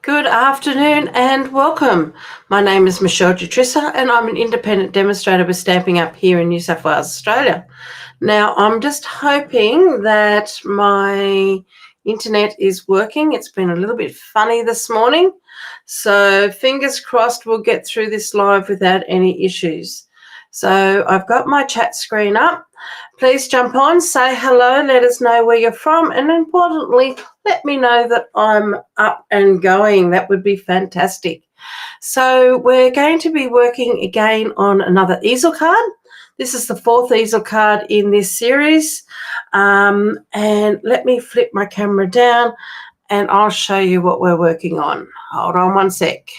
Good afternoon and welcome. My name is Michele Jutrisa and I'm an independent demonstrator with Stampin' Up here in New South Wales, Australia. Now, I'm just hoping that my internet is working. It's been a little bit funny this morning, so fingers crossed we'll get through this live without any issues. So I've got my chat screen up. Please jump on, say hello, let us know where you're from, and importantly, let me know that I'm up and going. That would be fantastic. So we're going to be working again on another easel card. This is the fourth easel card in this series. And let me flip my camera down and I'll show you what we're working on. Hold on one sec.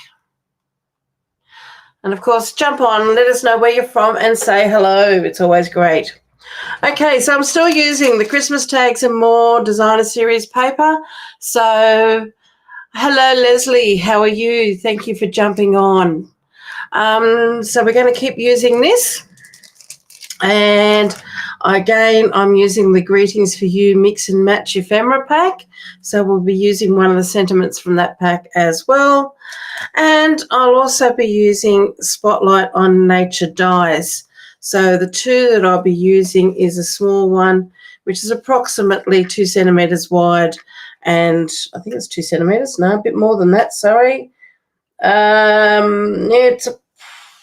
And of course, jump on, let us know where you're from and say hello. It's always great. Okay, so I'm still using the Christmas Tags and More Designer Series paper. So, hello Leslie, how are you? Thank you for jumping on. So we're going to keep using this. And again, I'm using the Greetings for You Mix and Match Ephemera pack. So we'll be using one of the sentiments from that pack as well. And I'll also be using Spotlight on Nature Dies. So the two that I'll be using is a small one, which is approximately 2 centimetres wide, and I think it's 2 centimetres. No, a bit more than that, sorry. Yeah, it's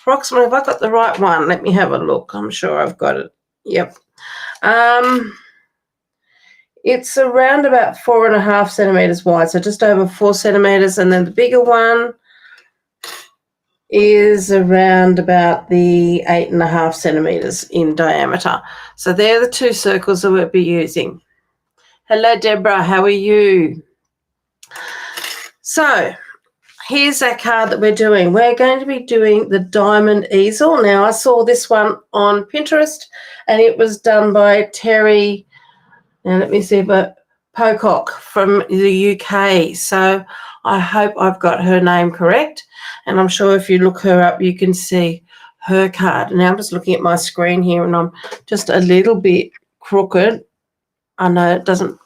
approximately, have I got the right one? Let me have a look. I'm sure I've got it. Yep. It's around about 4.5 centimetres wide, so just over 4 centimetres, and then the bigger one is around about the 8.5 centimetres in diameter. So they're the two circles that we'll be using. Hello, Deborah. How are you? So here's our card that we're doing. We're going to be doing the diamond easel. Now, I saw this one on Pinterest, and it was done by Terry, and let me see, but Pocock from the UK. So I hope I've got her name correct. And I'm sure if you look her up, you can see her card. Now I'm just looking at my screen here and I'm just a little bit crooked. I know it doesn't,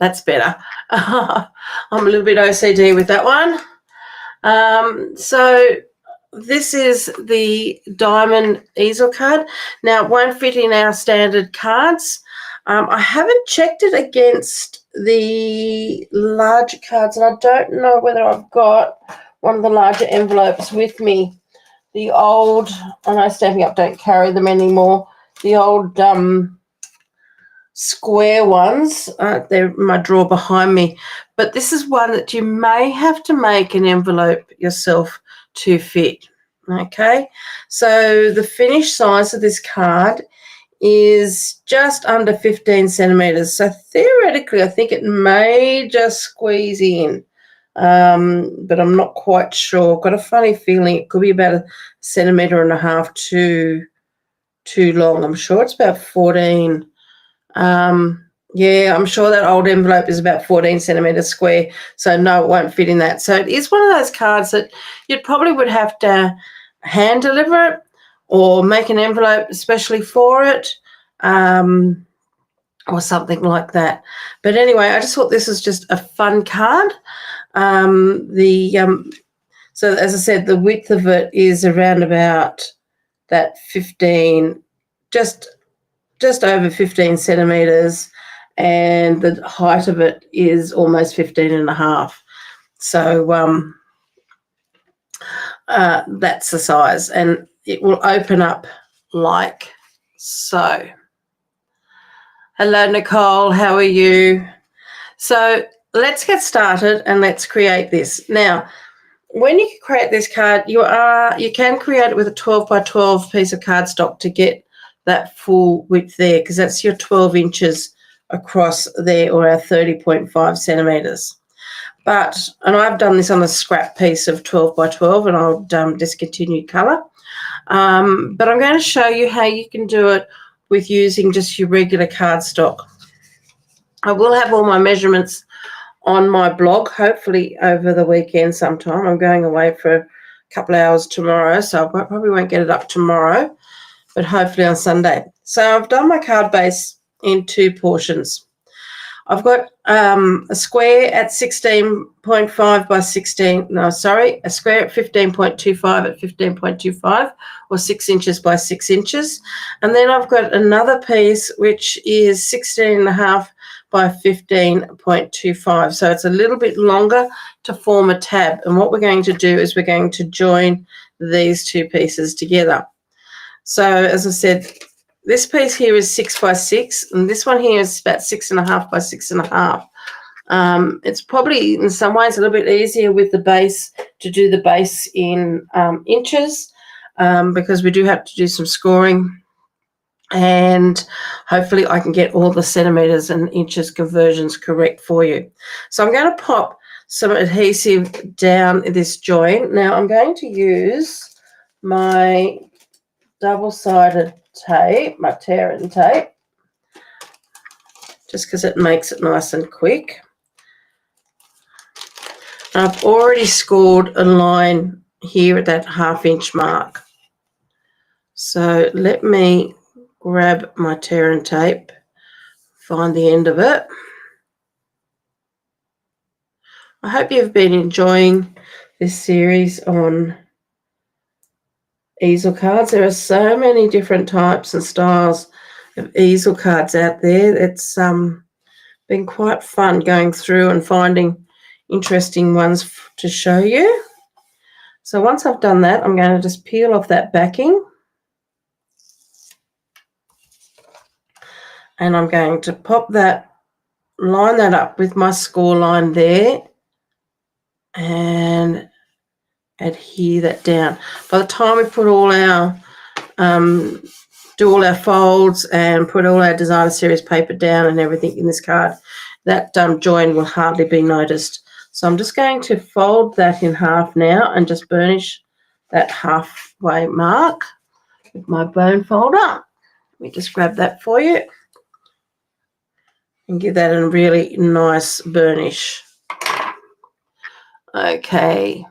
that's better. I'm a little bit OCD with that one. So this is the diamond easel card. Now it won't fit in our standard cards. I haven't checked it against the larger cards, and I don't know whether I've got one of the larger envelopes with me. The old, I know Stampin' Up don't carry them anymore, the old square ones, they're in my drawer behind me. But this is one that you may have to make an envelope yourself to fit, okay? So the finished size of this card is just under 15 centimetres. So theoretically, I think it may just squeeze in, but I'm not quite sure. Got a funny feeling it could be about 1.5 centimetres too long. I'm sure it's about 14. Yeah, I'm sure that old envelope is about 14 centimetres square. So no, it won't fit in that. So it is one of those cards that you probably would have to hand deliver it, or make an envelope especially for it, or something like that. But anyway, I just thought this was just a fun card. So as I said, the width of it is around about that 15, just over 15 centimetres, and the height of it is almost 15.5. So that's the size, and it will open up like so. Hello, Nicole. How are you? So let's get started and let's create this. Now, when you create this card, you can create it with a 12 by 12 piece of cardstock to get that full width there, because that's your 12 inches across there, or our 30.5 centimetres. And I've done this on a scrap piece of 12 by 12 and I'll discontinued colour. But I'm going to show you how you can do it with using just your regular cardstock. I will have all my measurements on my blog, hopefully over the weekend sometime. I'm going away for a couple of hours tomorrow, so I probably won't get it up tomorrow, but hopefully on Sunday. So I've done my card base in 2 portions. I've got a square at 16.5 by 16. No, sorry, a square at 15.25 at 15.25, or 6 inches by 6 inches. And then I've got another piece which is 16.5 by 15.25. So it's a little bit longer to form a tab. And what we're going to do is we're going to join these two pieces together. So as I said, this piece here is 6 by 6, and this one here is about 6.5 by 6.5. It's probably in some ways a little bit easier with the base to do the base in inches, because we do have to do some scoring, and hopefully I can get all the centimetres and inches conversions correct for you. So I'm going to pop some adhesive down this joint. Now I'm going to use my double-sided tape, my tear-in tape, just because it makes it nice and quick. I've already scored a line here at that 1/2 inch mark. So let me grab my tear-in tape, find the end of it. I hope you've been enjoying this series on easel cards. There are so many different types and styles of easel cards out there. It's been quite fun going through and finding interesting ones to show you. So once I've done that, I'm going to just peel off that backing, and I'm going to pop that, line that up with my score line there, and adhere that down. By the time we put all our do all our folds and put all our designer series paper down and everything in this card, that join will hardly be noticed. So I'm just going to fold that in half now and just burnish that halfway mark with my bone folder. Let me just grab that for you and give that a really nice burnish. Okay.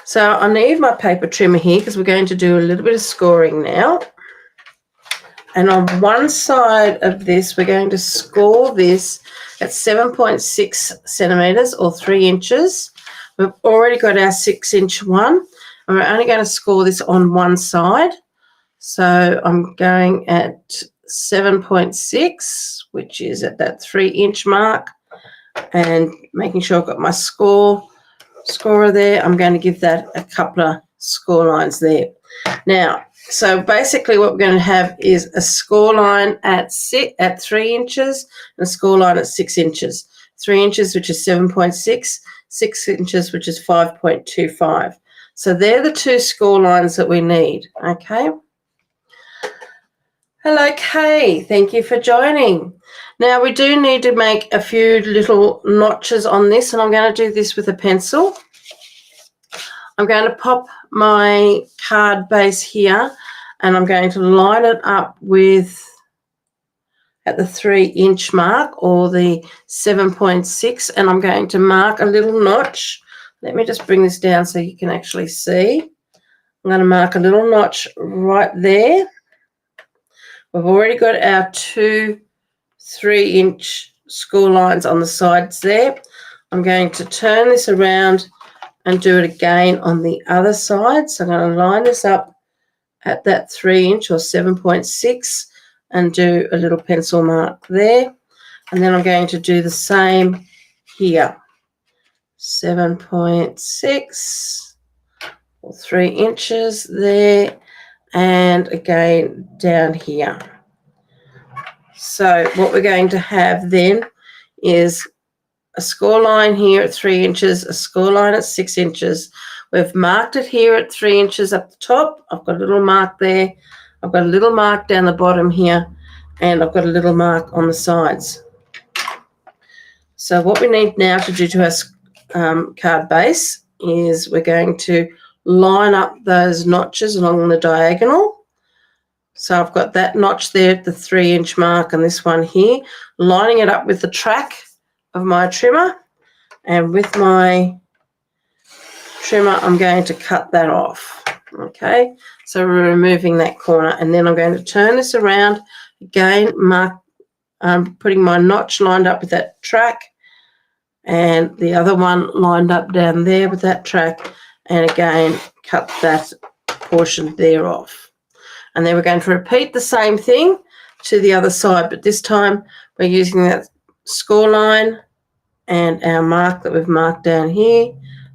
So I need my paper trimmer here because we're going to do a little bit of scoring now. And on one side of this, we're going to score this at 7.6 centimetres or 3 inches. We've already got our 6-inch one, and we're only going to score this on one side. So I'm going at 7.6, which is at that 3-inch mark, and making sure I've got my scorer there. I'm going to give that a couple of score lines there. Now, so basically what we're going to have is a score line at 3 inches and a score line at 6 inches. 3 inches, which is 7.6, 6 inches, which is 5.25. So they're the two score lines that we need, okay? Hello, Kay. Thank you for joining. Now, we do need to make a few little notches on this, and I'm going to do this with a pencil. I'm going to pop my card base here, and I'm going to line it up with at the 3-inch mark or the 7.6, and I'm going to mark a little notch. Let me just bring this down so you can actually see. I'm going to mark a little notch right there. We've already got our 2 3-inch score lines on the sides there. I'm going to turn this around and do it again on the other side. So I'm going to line this up at that 3-inch or 7.6 and do a little pencil mark there. And then I'm going to do the same here. 7.6 or 3 inches there, and again down here. So what we're going to have then is a score line here at 3 inches, a score line at 6 inches. We've marked it here at 3 inches up the top. I've got a little mark there. I've got a little mark down the bottom here, and I've got a little mark on the sides. So what we need now to do to our card base is we're going to line up those notches along the diagonal. So I've got that notch there at the 3-inch mark and this one here, lining it up with the track of my trimmer, and with my trimmer I'm going to cut that off. Okay, so we're removing that corner, and then I'm going to turn this around again, mark I'm putting my notch lined up with that track, and the other one lined up down there with that track, and again cut that portion there off. And then we're going to repeat the same thing to the other side, but this time we're using that score line and our mark that we've marked down here,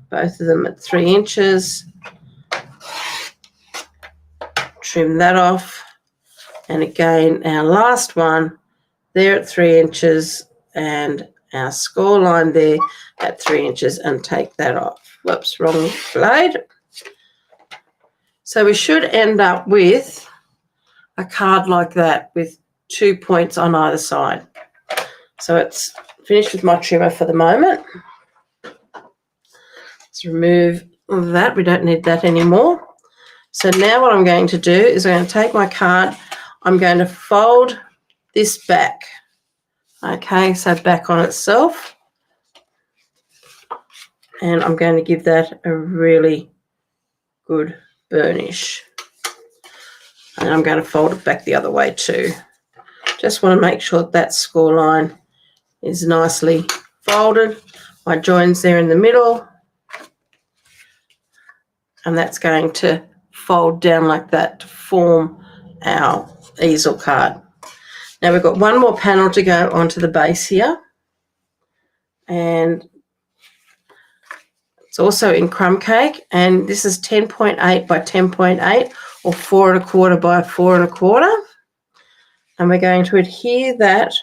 both of them at 3 inches. Trim that off, and again our last one there at 3 inches, and our score line there at 3 inches, and take that off. Whoops, wrong blade. So we should end up with a card like that with 2 points on either side. So it's finished with my trimmer for the moment. Let's remove that. We don't need that anymore. So now what I'm going to do is I'm going to take my card. I'm going to fold this back. Okay, so back on itself. And I'm going to give that a really good burnish. And I'm going to fold it back the other way too. Just want to make sure that score line is nicely folded. My join's there in the middle. And that's going to fold down like that to form our easel card. Now we've got one more panel to go onto the base here, and it's also in crumb cake, and this is 10.8 by 10.8 or 4 1/4 by 4 1/4, and we're going to adhere that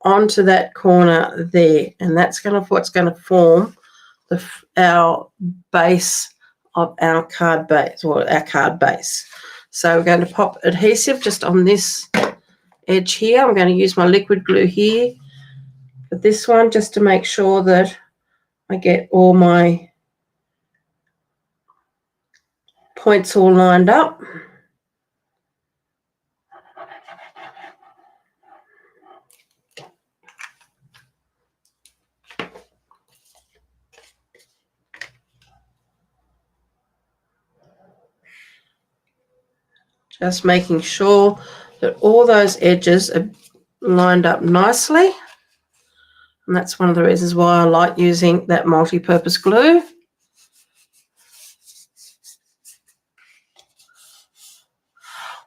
onto that corner there, and that's what's going to form our base of our card base, or our card base. So we're going to pop adhesive just on this edge here. I'm going to use my liquid glue here for this one, just to make sure that I get all my points all lined up. Just making sure that all those edges are lined up nicely. And that's one of the reasons why I like using that multi-purpose glue.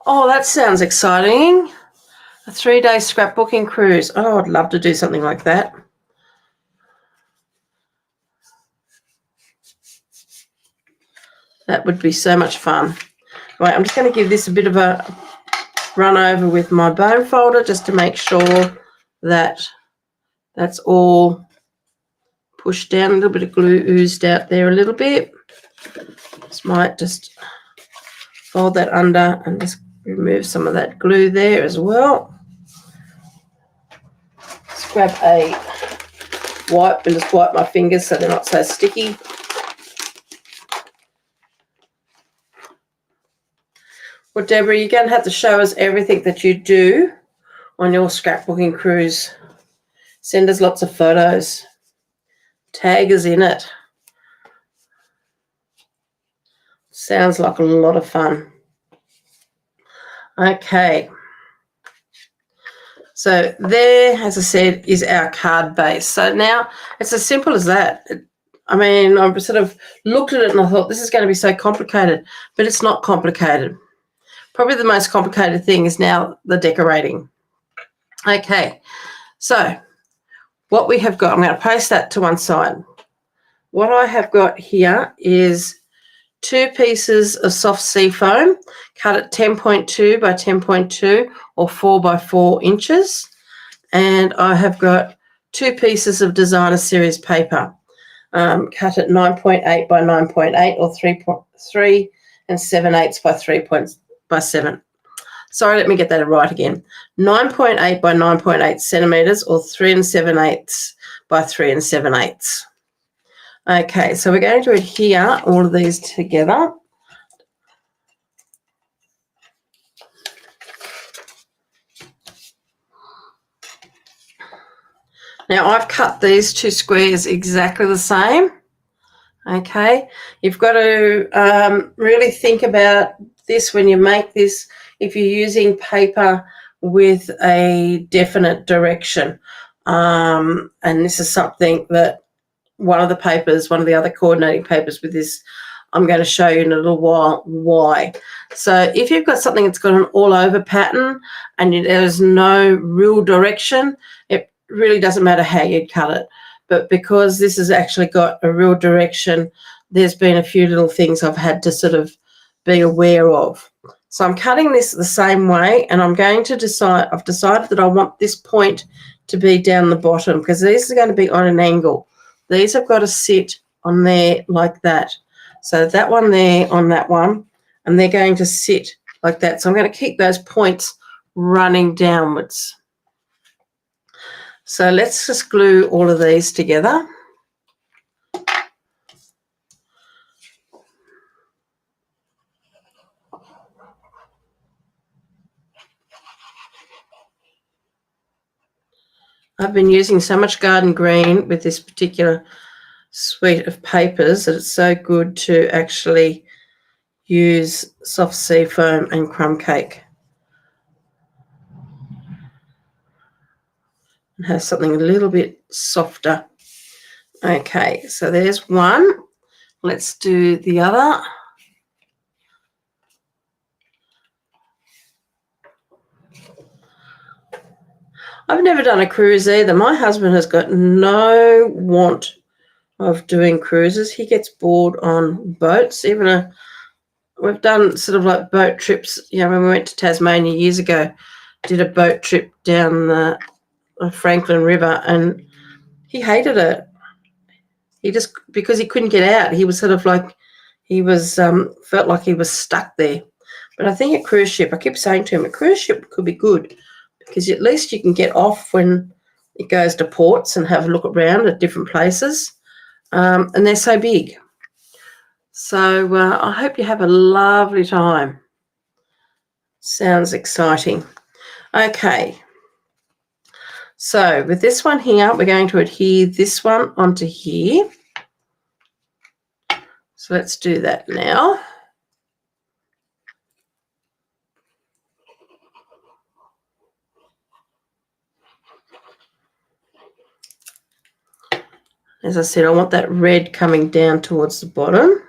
Oh, that sounds exciting. A 3-day scrapbooking cruise. Oh, I'd love to do something like that. That would be so much fun. Right, I'm just going to give this a bit of a run over with my bone folder just to make sure that that's all pushed down. A little bit of glue oozed out there a little bit. Just might just fold that under and just remove some of that glue there as well. Just grab a wipe and just wipe my fingers so they're not so sticky. Well, Deborah, you're going to have to show us everything that you do on your scrapbooking cruise. Send us lots of photos. Tag us in it. Sounds like a lot of fun. Okay. So there, as I said, is our card base. So now it's as simple as that. I mean, I sort of looked at it and I thought this is going to be so complicated, but it's not complicated. Probably the most complicated thing is now the decorating. Okay, so what we have got, I'm going to post that to one side. What I have got here is 2 pieces of soft sea foam cut at 10.2 by 10.2 or 4 by 4 inches. And I have got 2 pieces of designer series paper cut at 9.8 by 9.8 or 3 7/8 by 3 by 7. Sorry, let me get that right again. 9.8 by 9.8 centimetres or 3 7/8 by 3 7/8. Okay, so we're going to adhere all of these together. Now I've cut these 2 squares exactly the same. Okay, you've got to really think about this when you make this. If you're using paper with a definite direction. And this is something that one of the other coordinating papers with this, I'm going to show you in a little while why. So if you've got something that's got an all over pattern and there's no real direction, it really doesn't matter how you cut it. But because this has actually got a real direction, there's been a few little things I've had to sort of be aware of. So I'm cutting this the same way, and I'm going to I've decided that I want this point to be down the bottom because these are going to be on an angle. These have got to sit on there like that. So that one there on that one, and they're going to sit like that. So I'm going to keep those points running downwards. So let's just glue all of these together. I've been using so much garden green with this particular suite of papers that it's so good to actually use soft sea foam and crumb cake and have something a little bit softer. Okay, so there's one. Let's do the other. I've never done a cruise either. My husband has got no want of doing cruises. He gets bored on boats. We've done sort of like boat trips. You know, when we went to Tasmania years ago, did a boat trip down the Franklin River, and he hated it. He just, because he couldn't get out, he was sort of like, he was felt like he was stuck there. But I think a cruise ship, I keep saying to him, a cruise ship could be good because at least you can get off when it goes to ports and have a look around at different places. And they're so big. So I hope you have a lovely time. Sounds exciting. Okay. So with this one here, we're going to adhere this one onto here. So let's do that now. As I said, I want that red coming down towards the bottom.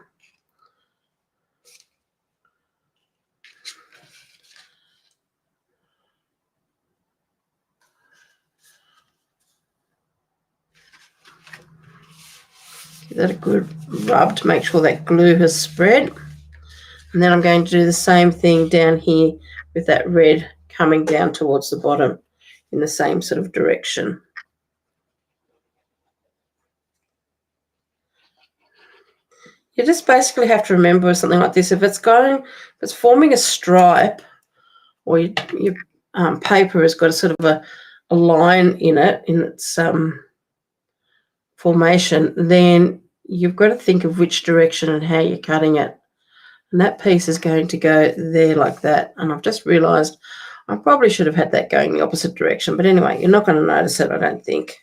Give that a good rub to make sure that glue has spread. And then I'm going to do the same thing down here with that red coming down towards the bottom in the same sort of direction. You just basically have to remember with something like this, if it's forming a stripe, or your paper has got a sort of a line in it, in its formation, then you've got to think of which direction and how you're cutting it. And that piece is going to go there like that. And I've just realised I probably should have had that going the opposite direction. But anyway, you're not going to notice it, I don't think.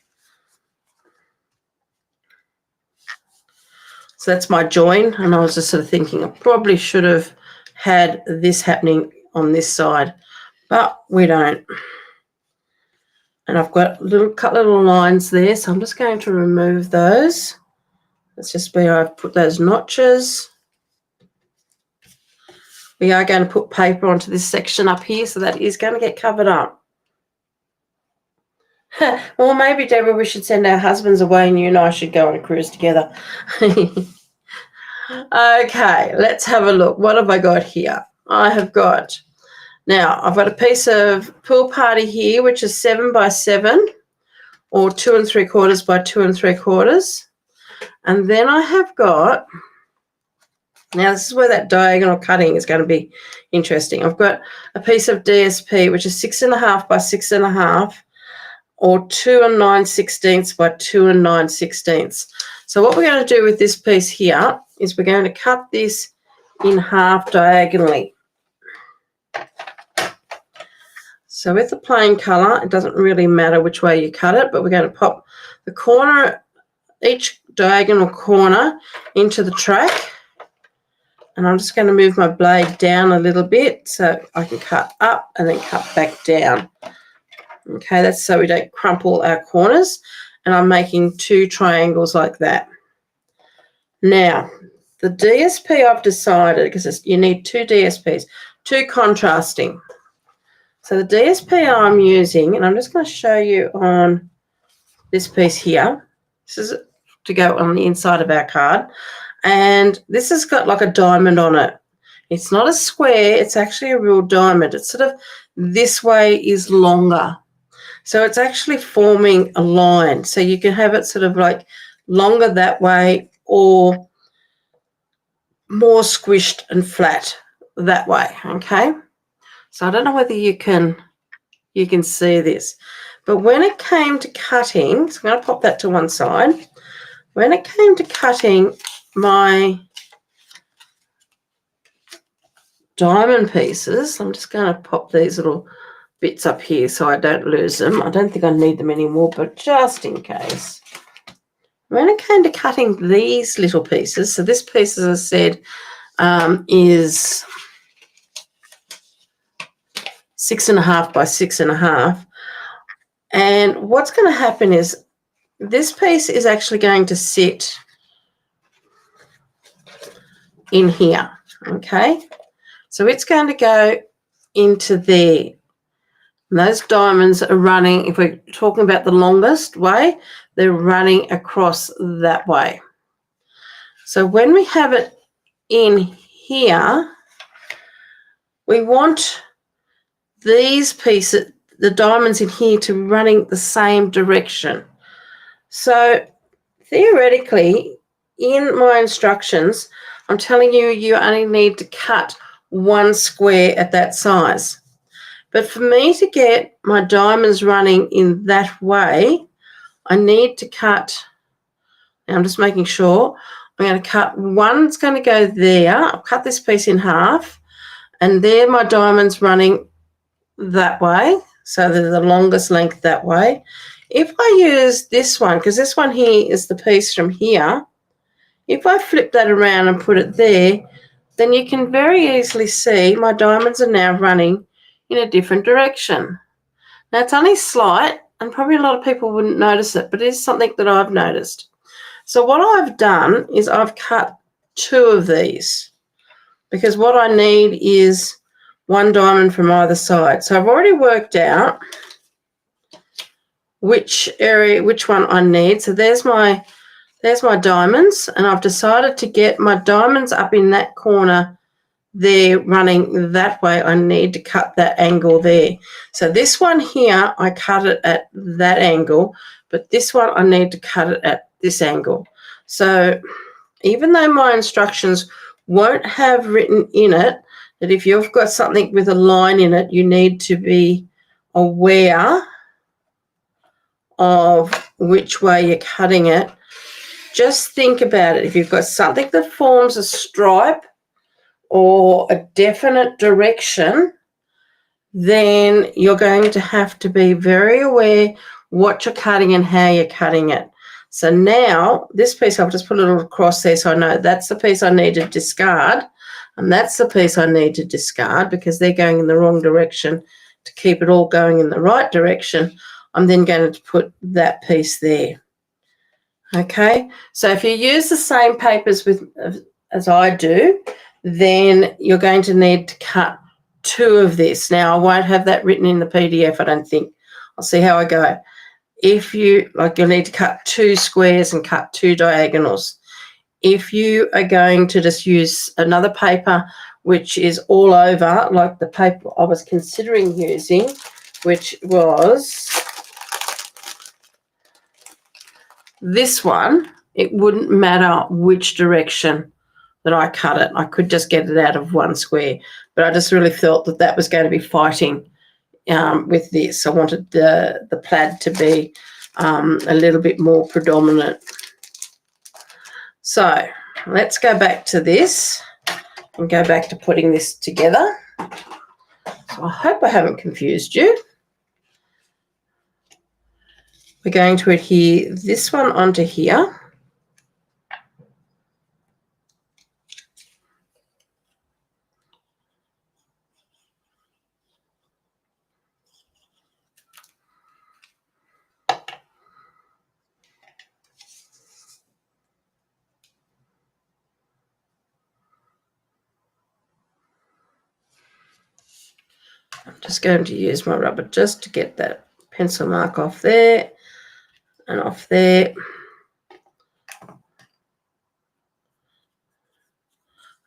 So that's my join, and I was just sort of thinking I probably should have had this happening on this side, but we don't. And I've got cut little lines there, so I'm just going to remove those. That's just where I've put those notches. We are going to put paper onto this section up here, so that is going to get covered up. Well, maybe, Deborah, we should send our husbands away and you and I should go on a cruise together. Okay, let's have a look. What have I got here? I've got a piece of pool party here, which is 7 by 7 or 2 3/4 by 2 3/4. And then I have got, now this is where that diagonal cutting is going to be interesting. I've got a piece of DSP, which is 6 1/2 by 6 1/2 or 2 9/16 by 2 9/16. So what we're going to do with this piece here is we're going to cut this in half diagonally. So with the plain colour, it doesn't really matter which way you cut it, but we're going to pop the corner, each diagonal corner into the track, And I'm just going to move my blade down a little bit so I can cut up and then cut back down. Okay, that's so we don't crumple our corners. And I'm making 2 triangles like that. Now, the DSP I've decided, because you need 2 DSPs, 2 contrasting. So the DSP I'm using, and I'm just going to show you on this piece here. This is to go on the inside of our card. And this has got like a diamond on it. It's not a square, it's actually a real diamond. It's sort of this way is longer. So it's actually forming a line. So you can have it sort of like longer that way or more squished and flat that way, okay? So I don't know whether you can see this. But when it came to cutting, so I'm going to pop that to one side. When it came to cutting my diamond pieces, I'm just going to pop these little bits up here so I don't lose them. I don't think I need them anymore, but just in case. When it came to cutting these little pieces, so this piece, as I said, is 6.5 by 6.5. And what's going to happen is this piece is actually going to sit in here, okay? So it's going to go into there. And those diamonds are running, if we're talking about the longest way, they're running across that way. So when we have it in here, we want these pieces, the diamonds in here, to running the same direction. So theoretically, in my instructions, I'm telling you, you only need to cut 1 square at that size. But for me to get my diamonds running in that way, I need to cut, I'm just making sure, I'm going to cut one's going to go there. I'll cut this piece in half, and there my diamonds running that way. So they're the longest length that way. If I use this one, because this one here is the piece from here, if I flip that around and put it there, then you can very easily see my diamonds are now running in a different direction. Now, it's only slight, and probably a lot of people wouldn't notice it, but it is something that I've noticed. So what I've done is I've cut 2 of these, because what I need is 1 diamond from either side. So I've already worked out which one I need. So there's my diamonds, and I've decided to get my diamonds up in that corner there running that way. I need to cut that angle there. So this one here, I cut it at that angle, but this one I need to cut it at this angle. So even though my instructions won't have written in it that if you've got something with a line in it, you need to be aware of which way you're cutting it. Just think about it. If you've got something that forms a stripe or a definite direction, then you're going to have to be very aware what you're cutting and how you're cutting it. So now this piece, I'll just put a little cross there so I know that's the piece I need to discard, and that's the piece I need to discard because they're going in the wrong direction. To keep it all going in the right direction, I'm then going to put that piece there. Okay, so if you use the same papers as I do, then you're going to need to cut 2 of this. Now, I won't have that written in the PDF, I don't think. I'll see how I go. If you'll need to cut 2 squares and cut 2 diagonals. If you are going to just use another paper, which is all over, like the paper I was considering using, which was this one, it wouldn't matter which direction that I cut it. I could just get it out of 1 square, but I just really felt that that was going to be fighting with this. I wanted the plaid to be a little bit more predominant. So let's go back to this and go back to putting this together. So I hope I haven't confused you. We're going to adhere this one onto here. I'm just going to use my rubber just to get that pencil mark off there and off there. I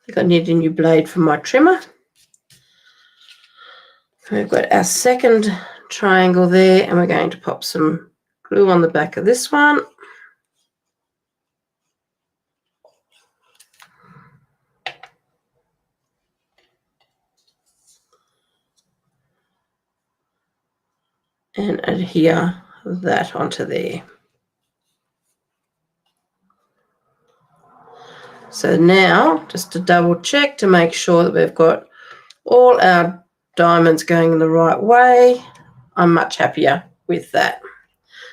think I need a new blade for my trimmer. We've got our second triangle there, and we're going to pop some glue on the back of this one. And adhere that onto there. So now, just to double check to make sure that we've got all our diamonds going in the right way, I'm much happier with that.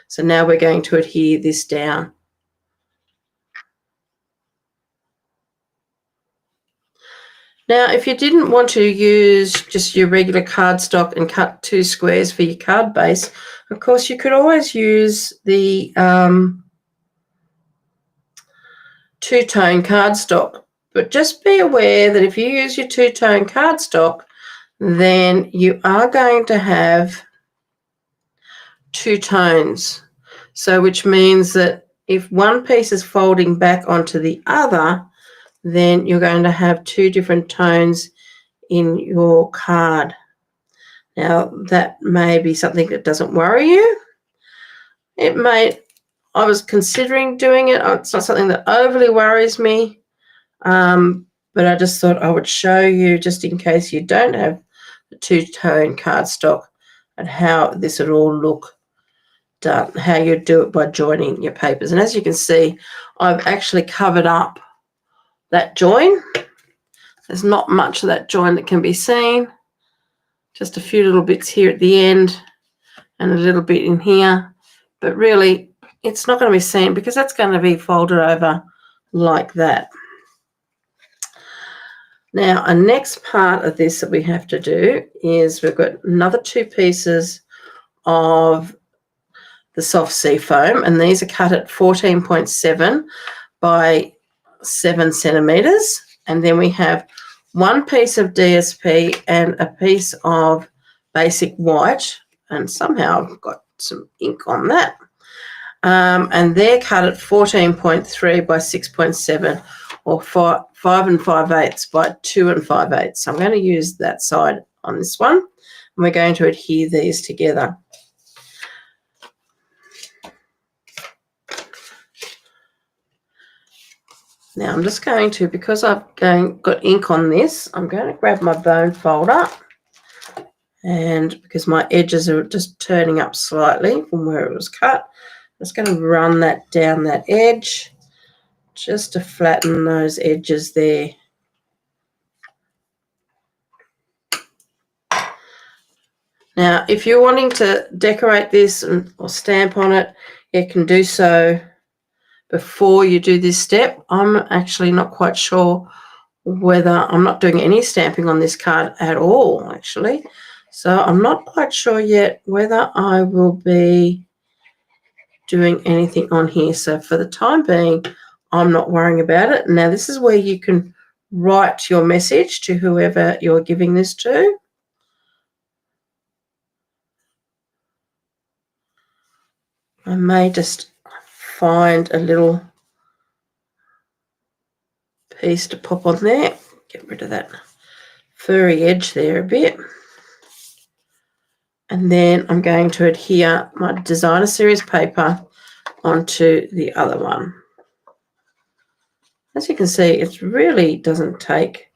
So now we're going to adhere this down. Now, if you didn't want to use just your regular cardstock and cut 2 squares for your card base, of course, you could always use the two-tone cardstock. But just be aware that if you use your two-tone cardstock, then you are going to have 2 tones. So which means that if one piece is folding back onto the other, then you're going to have 2 different tones in your card. Now, that may be something that doesn't worry you. It may. I was considering doing it. It's not something that overly worries me, but I just thought I would show you, just in case you don't have the two-tone cardstock, and how this would all look done, how you do it by joining your papers. And as you can see, I've actually covered up that join. There's not much of that join that can be seen. Just a few little bits here at the end and a little bit in here. But really, it's not going to be seen because that's going to be folded over like that. Now, a next part of this that we have to do is we've got another 2 pieces of the soft sea foam, and these are cut at 14.7 by 7 centimeters. And then we have 1 piece of DSP and a piece of basic white, and somehow I've got some ink on that. And they're cut at 14.3 by 6.7, or 5 5/5 by 2 5/8. So I'm going to use that side on this one, and we're going to adhere these together. Now I'm just going to, because I've got ink on this, I'm going to grab my bone folder, and because my edges are just turning up slightly from where it was cut, I'm just going to run that down that edge just to flatten those edges there. Now, if you're wanting to decorate this or stamp on it, you can do so before you do this step. I'm actually not quite sure whether, I'm not doing any stamping on this card at all, actually. So I'm not quite sure yet whether I will be doing anything on here. So for the time being, I'm not worrying about it. Now, this is where you can write your message to whoever you're giving this to. I may just find a little piece to pop on there. Get rid of that furry edge there a bit. And then I'm going to adhere my designer series paper onto the other one. As you can see, it really doesn't take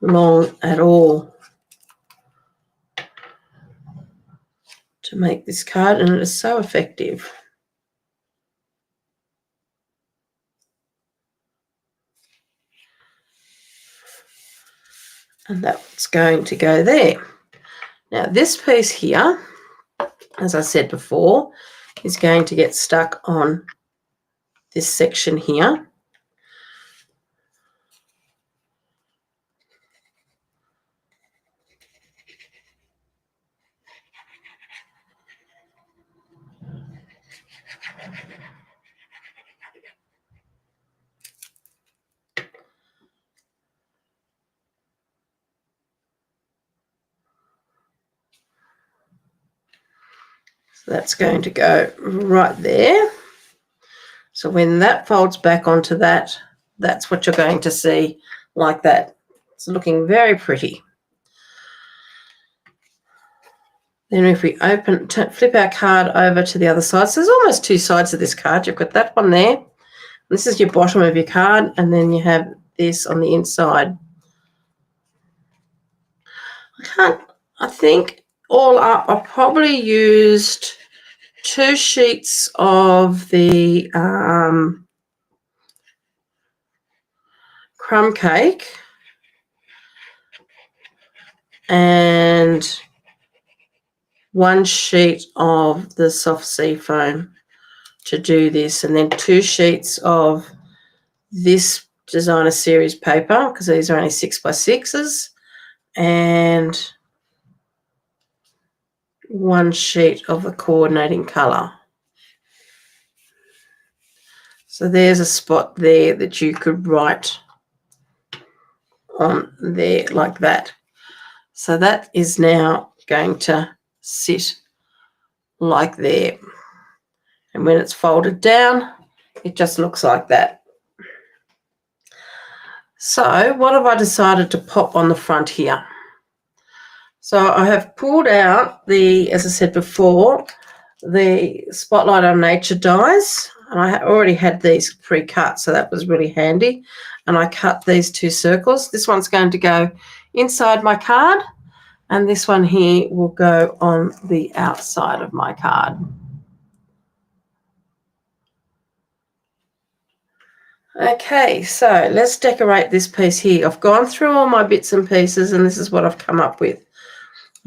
long at all to make this card, and it is so effective. And that's going to go there. Now, this piece here, as I said before, is going to get stuck on this section here. That's going to go right there. So when that folds back onto that, that's what you're going to see like that. It's looking very pretty. Then if we flip our card over to the other side, so there's almost two sides of this card. You've got that one there. This is your bottom of your card, and then you have this on the inside. I think all up, I probably used 2 sheets of the crumb cake and 1 sheet of the soft sea foam to do this, and then 2 sheets of this designer series paper, because these are only 6x6s, and 1 sheet of the coordinating colour. So there's a spot there that you could write on there like that. So that is now going to sit like there. And when it's folded down, it just looks like that. So what have I decided to pop on the front here? So I have pulled out the, as I said before, the Spotlight on Nature dies. And I already had these pre-cut, so that was really handy. And I cut these 2 circles. This one's going to go inside my card, and this one here will go on the outside of my card. Okay, so let's decorate this piece here. I've gone through all my bits and pieces, and this is what I've come up with.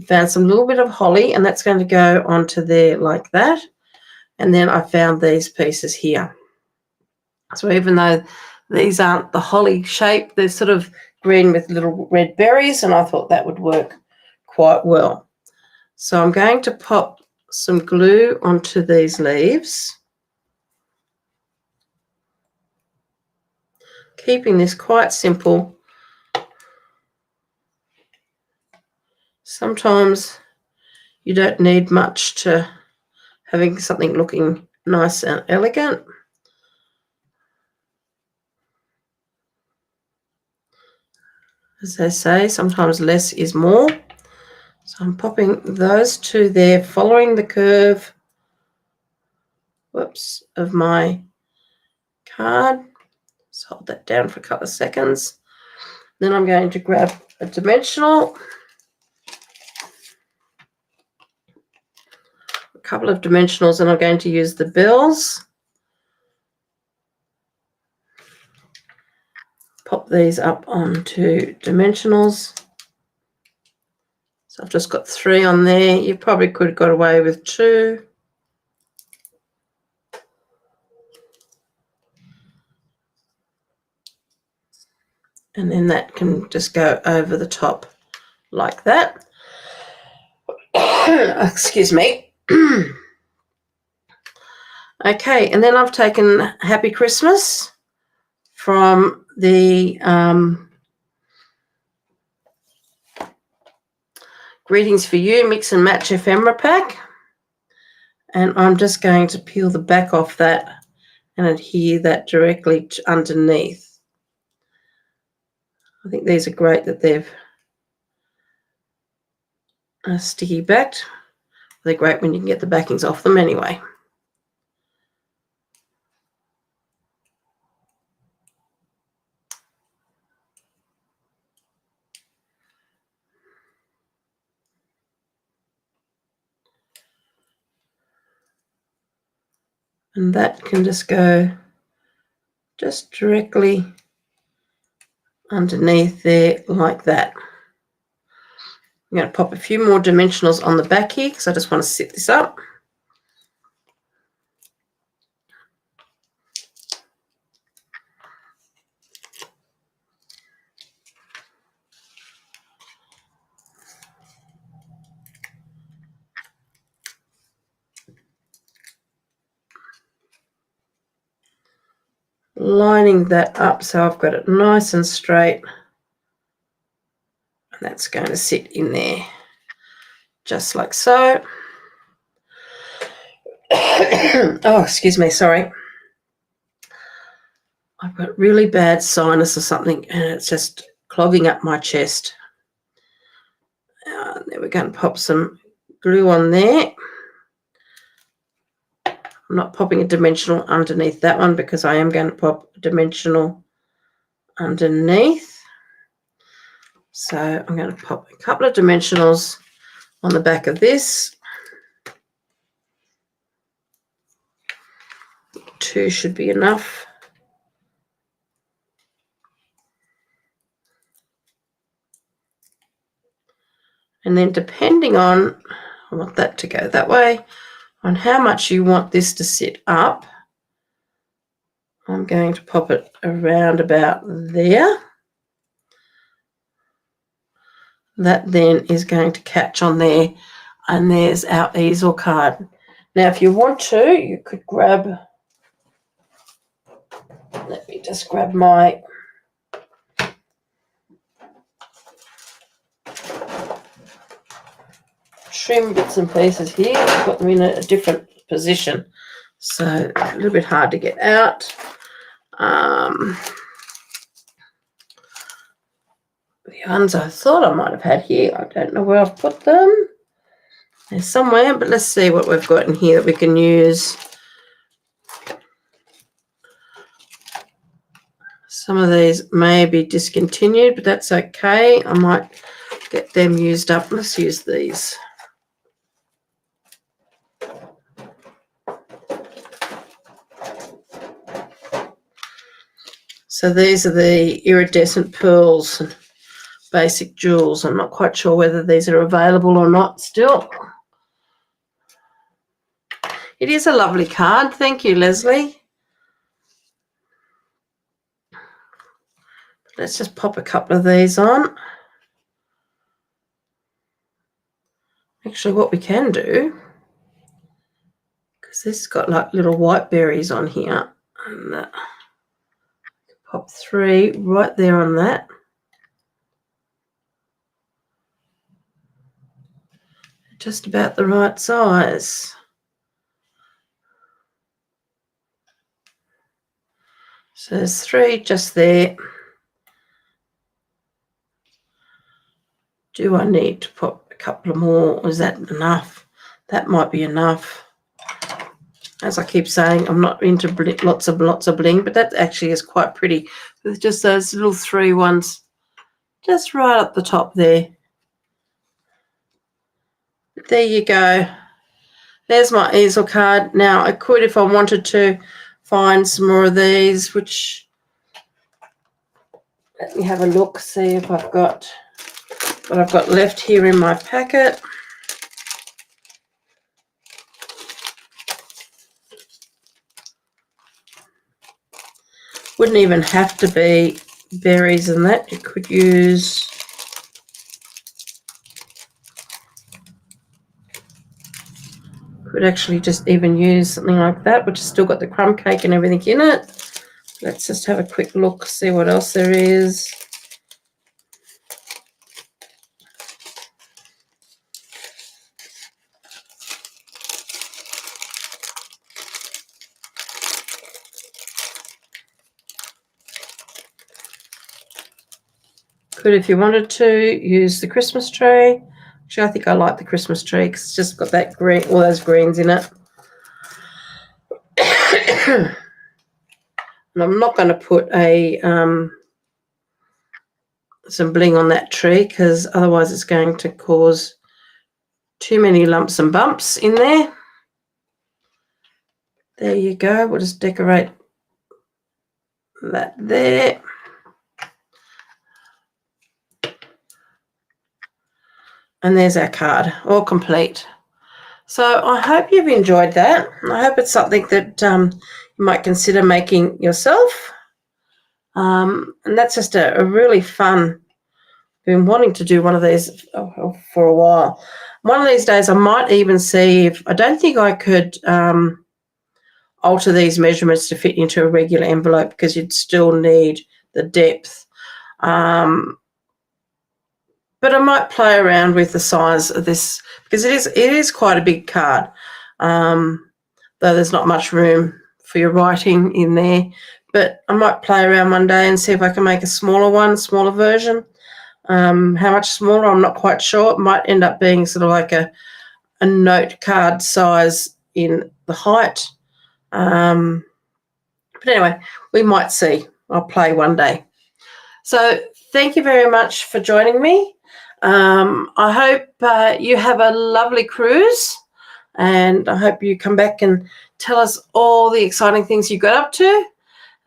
I found some little bit of holly, and that's going to go onto there like that. And then I found these pieces here. So even though these aren't the holly shape, they're sort of green with little red berries, and I thought that would work quite well. So I'm going to pop some glue onto these leaves, keeping this quite simple. Sometimes you don't need much to having something looking nice and elegant. As they say, sometimes less is more. So I'm popping those 2 there, following the curve, of my card. Just hold that down for a couple of seconds. Then I'm going to grab a dimensional, a couple of dimensionals, and I'm going to use the bells. Pop these up onto dimensionals. So I've just got 3 on there. You probably could have got away with 2. And then that can just go over the top like that. Excuse me. Okay, and then I've taken Happy Christmas from the Greetings for You Mix and Match ephemera pack. And I'm just going to peel the back off that and adhere that directly underneath. I think these are great that they've sticky backed. They're great when you can get the backings off them anyway. And that can just go just directly underneath there like that. I'm going to pop a few more dimensionals on the back here because I just want to set this up. Lining that up so I've got it nice and straight. And that's going to sit in there just like so. Oh, excuse me, sorry. I've got really bad sinus or something, and it's just clogging up my chest. There we're going to pop some glue on there. I'm not popping a dimensional underneath that one because I am going to pop a dimensional underneath. So I'm going to pop a couple of dimensionals on the back of this. 2 should be enough. And then depending on, I want that to go that way, on how much you want this to sit up, I'm going to pop it around about there. That then is going to catch on there, and there's our easel card. Now, if you want to, you could grab, let me just grab my trim bits and pieces here, put them in a different position. So a little bit hard to get out. The ones I thought I might have had here, I don't know where I've put them. They're somewhere, but let's see what we've got in here that we can use. Some of these may be discontinued, but that's okay. I might get them used up. Let's use these. So these are the iridescent pearls and basic jewels. I'm not quite sure whether these are available or not still. It is a lovely card. Thank you, Leslie. Let's just pop a couple of these on. Actually, what we can do, because this has got like little white berries on here, and pop 3 right there on that. Just about the right size. So there's 3 just there. Do I need to pop a couple of more? Or is that enough? That might be enough. As I keep saying, I'm not into lots of bling, but that actually is quite pretty with just those little 3 ones just right up the top there. There you go. There's my easel card. Now I could, if I wanted to, find some more of these, which, let me have a look, see if I've got what I've got left here in my packet. Wouldn't even have to be berries and that. You could use actually just even use something like that, which has still got the crumb cake and everything in it. Let's just have a quick look, see what else there is. Could, if you wanted to, use the Christmas tree. Actually, I think I like the Christmas tree because it's just got that green, all those greens in it. And I'm not going to put a some bling on that tree because otherwise it's going to cause too many lumps and bumps in there. There you go. We'll just decorate that there. And there's our card, all complete. So I hope you've enjoyed that. I hope it's something that you might consider making yourself. And that's just a really fun, been wanting to do one of these for a while. One of these days I might even see if, I don't think I could alter these measurements to fit into a regular envelope because you'd still need the depth. But I might play around with the size of this because it is quite a big card. though there's not much room for your writing in there. But I might play around one day and see if I can make a smaller version. How much smaller, I'm not quite sure. It might end up being sort of like a note card size in the height. But anyway, we might see. I'll play one day. So thank you very much for joining me. I hope you have a lovely cruise, and I hope you come back and tell us all the exciting things you got up to.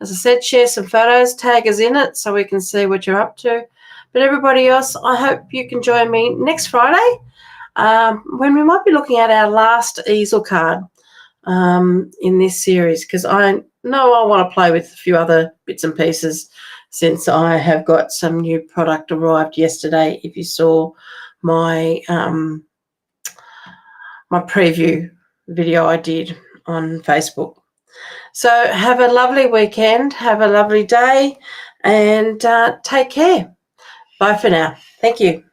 As I said, share some photos, tag us in it so we can see what you're up to. But everybody else, I hope you can join me next Friday when we might be looking at our last easel card in this series, because I know I want to play with a few other bits and pieces since I have got some new product arrived yesterday. If you saw my my preview video I did on Facebook. So have a lovely weekend, have a lovely day, and take care. Bye for now. Thank you.